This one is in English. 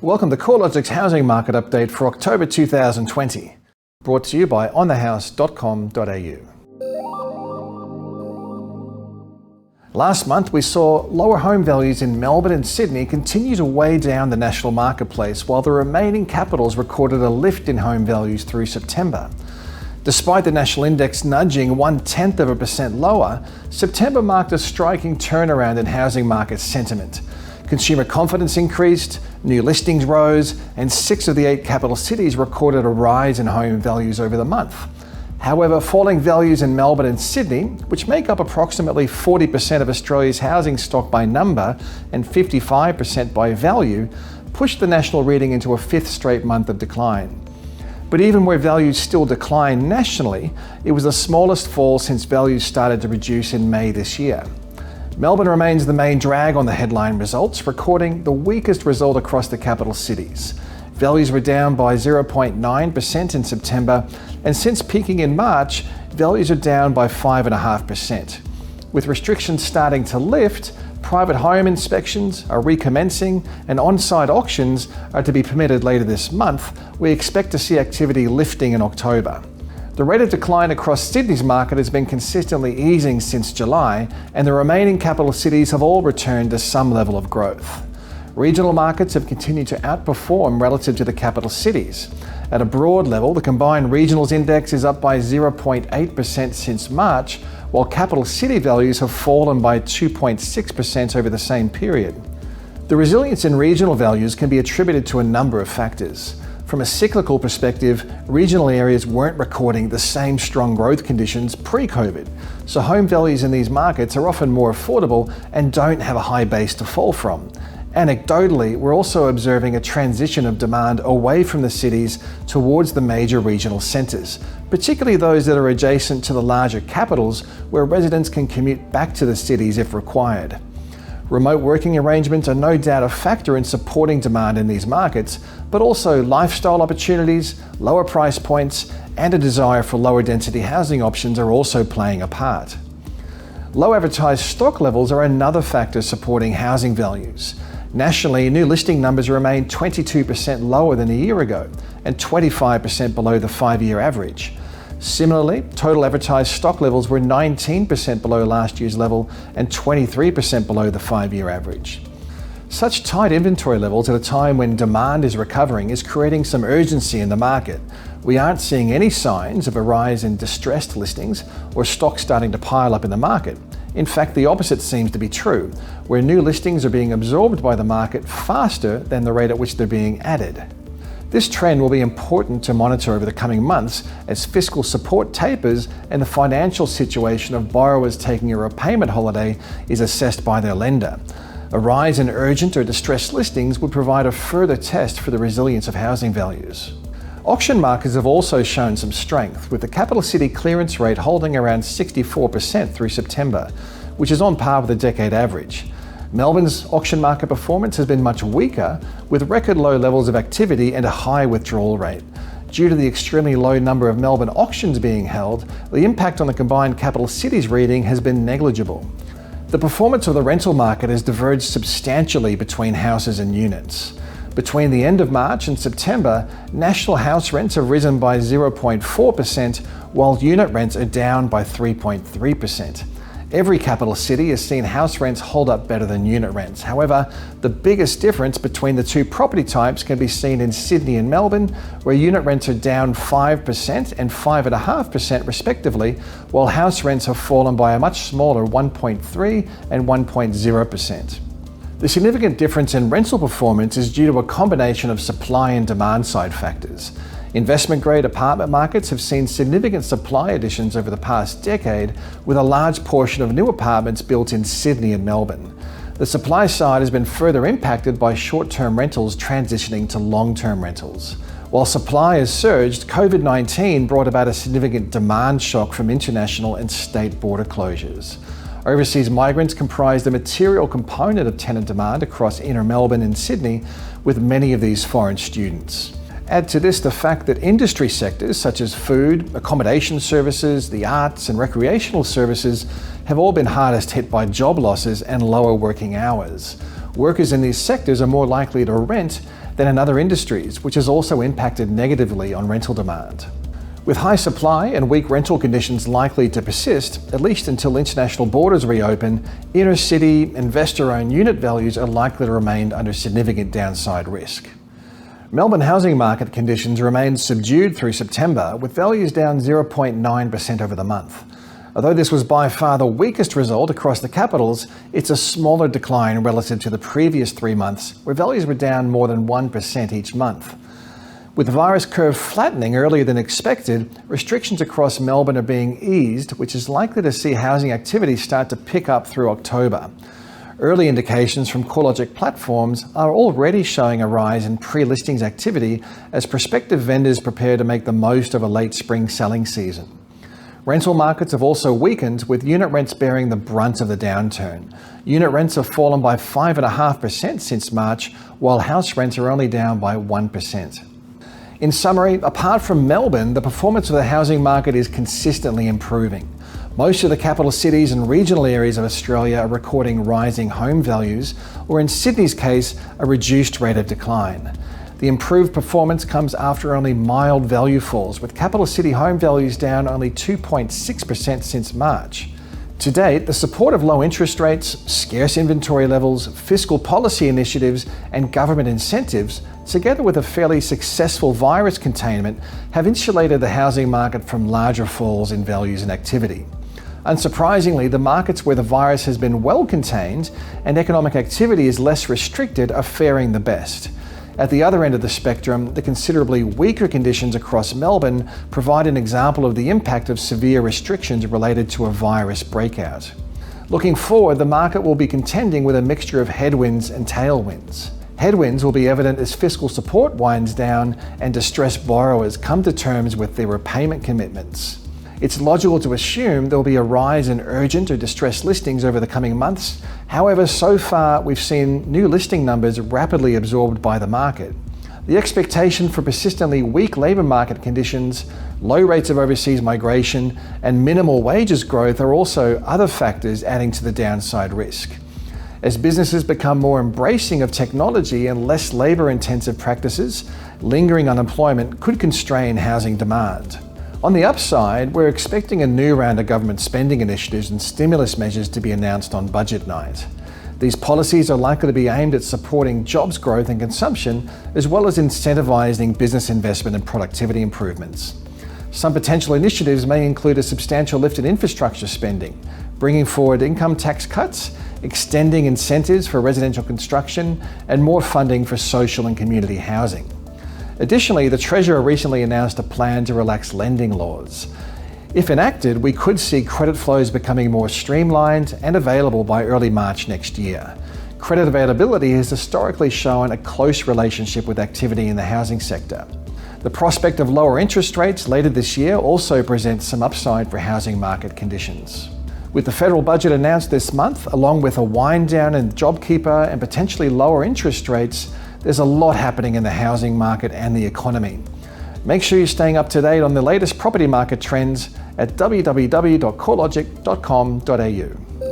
Welcome to CoreLogic's housing market update for October 2020, brought to you by onthehouse.com.au. Last month, we saw lower home values in Melbourne and Sydney continue to weigh down the national marketplace, while the remaining capitals recorded a lift in home values through September. Despite the national index nudging 0.1% lower, September marked a striking turnaround in housing market sentiment. Consumer confidence increased, new listings rose, and 6 of the 8 capital cities recorded a rise in home values over the month. However, falling values in Melbourne and Sydney, which make up approximately 40% of Australia's housing stock by number and 55% by value, pushed the national reading into a 5th straight month of decline. But even where values still decline nationally, it was the smallest fall since values started to reduce in May this year. Melbourne remains the main drag on the headline results, recording the weakest result across the capital cities. Values were down by 0.9% in September, and since peaking in March, values are down by 5.5%. With restrictions starting to lift, private home inspections are recommencing and on-site auctions are to be permitted later this month. We expect to see activity lifting in October. The rate of decline across Sydney's market has been consistently easing since July, and the remaining capital cities have all returned to some level of growth. Regional markets have continued to outperform relative to the capital cities. At a broad level, the combined regionals index is up by 0.8% since March, while capital city values have fallen by 2.6% over the same period. The resilience in regional values can be attributed to a number of factors. From a cyclical perspective, regional areas weren't recording the same strong growth conditions pre-COVID, so home values in these markets are often more affordable and don't have a high base to fall from. Anecdotally, we're also observing a transition of demand away from the cities towards the major regional centres, particularly those that are adjacent to the larger capitals where residents can commute back to the cities if required. Remote working arrangements are no doubt a factor in supporting demand in these markets, but also lifestyle opportunities, lower price points, and a desire for lower density housing options are also playing a part. Low advertised stock levels are another factor supporting housing values. Nationally, new listing numbers remain 22% lower than a year ago and 25% below the 5-year average. Similarly, total advertised stock levels were 19% below last year's level and 23% below the 5-year average. Such tight inventory levels at a time when demand is recovering is creating some urgency in the market. We aren't seeing any signs of a rise in distressed listings or stock starting to pile up in the market. In fact, the opposite seems to be true, where new listings are being absorbed by the market faster than the rate at which they're being added. This trend will be important to monitor over the coming months as fiscal support tapers and the financial situation of borrowers taking a repayment holiday is assessed by their lender. A rise in urgent or distressed listings would provide a further test for the resilience of housing values. Auction markets have also shown some strength, with the capital city clearance rate holding around 64% through September, which is on par with the decade average. Melbourne's auction market performance has been much weaker, with record low levels of activity and a high withdrawal rate. Due to the extremely low number of Melbourne auctions being held, the impact on the combined capital cities reading has been negligible. The performance of the rental market has diverged substantially between houses and units. Between the end of March and September, national house rents have risen by 0.4%, while unit rents are down by 3.3%. Every capital city has seen house rents hold up better than unit rents. However, the biggest difference between the two property types can be seen in Sydney and Melbourne, where unit rents are down 5% and 5.5% respectively, while house rents have fallen by a much smaller 1.3% and 1.0%. The significant difference in rental performance is due to a combination of supply and demand side factors. Investment-grade apartment markets have seen significant supply additions over the past decade, with a large portion of new apartments built in Sydney and Melbourne. The supply side has been further impacted by short-term rentals transitioning to long-term rentals. While supply has surged, COVID-19 brought about a significant demand shock from international and state border closures. Overseas migrants comprise the material component of tenant demand across inner Melbourne and Sydney, with many of these foreign students. Add to this the fact that industry sectors such as food, accommodation services, the arts and recreational services have all been hardest hit by job losses and lower working hours. Workers in these sectors are more likely to rent than in other industries, which has also impacted negatively on rental demand. With high supply and weak rental conditions likely to persist, at least until international borders reopen, inner city investor-owned unit values are likely to remain under significant downside risk. Melbourne housing market conditions remained subdued through September, with values down 0.9% over the month. Although this was by far the weakest result across the capitals, it's a smaller decline relative to the previous 3 months, where values were down more than 1% each month. With the virus curve flattening earlier than expected, restrictions across Melbourne are being eased, which is likely to see housing activity start to pick up through October. Early indications from CoreLogic platforms are already showing a rise in pre-listings activity as prospective vendors prepare to make the most of a late spring selling season. Rental markets have also weakened, with unit rents bearing the brunt of the downturn. Unit rents have fallen by 5.5% since March, while house rents are only down by 1%. In summary, apart from Melbourne, the performance of the housing market is consistently improving. Most of the capital cities and regional areas of Australia are recording rising home values, or in Sydney's case, a reduced rate of decline. The improved performance comes after only mild value falls, with capital city home values down only 2.6% since March. To date, the support of low interest rates, scarce inventory levels, fiscal policy initiatives, and government incentives, together with a fairly successful virus containment, have insulated the housing market from larger falls in values and activity. Unsurprisingly, the markets where the virus has been well contained and economic activity is less restricted are faring the best. At the other end of the spectrum, the considerably weaker conditions across Melbourne provide an example of the impact of severe restrictions related to a virus breakout. Looking forward, the market will be contending with a mixture of headwinds and tailwinds. Headwinds will be evident as fiscal support winds down and distressed borrowers come to terms with their repayment commitments. It's logical to assume there will be a rise in urgent or distressed listings over the coming months. However, so far we've seen new listing numbers rapidly absorbed by the market. The expectation for persistently weak labour market conditions, low rates of overseas migration, and minimal wages growth are also other factors adding to the downside risk. As businesses become more embracing of technology and less labour-intensive practices, lingering unemployment could constrain housing demand. On the upside, we're expecting a new round of government spending initiatives and stimulus measures to be announced on budget night. These policies are likely to be aimed at supporting jobs growth and consumption, as well as incentivising business investment and productivity improvements. Some potential initiatives may include a substantial lift in infrastructure spending, bringing forward income tax cuts, extending incentives for residential construction, and more funding for social and community housing. Additionally, the Treasurer recently announced a plan to relax lending laws. If enacted, we could see credit flows becoming more streamlined and available by early March next year. Credit availability has historically shown a close relationship with activity in the housing sector. The prospect of lower interest rates later this year also presents some upside for housing market conditions. With the federal budget announced this month, along with a wind down in JobKeeper and potentially lower interest rates, there's a lot happening in the housing market and the economy. Make sure you're staying up to date on the latest property market trends at www.corelogic.com.au.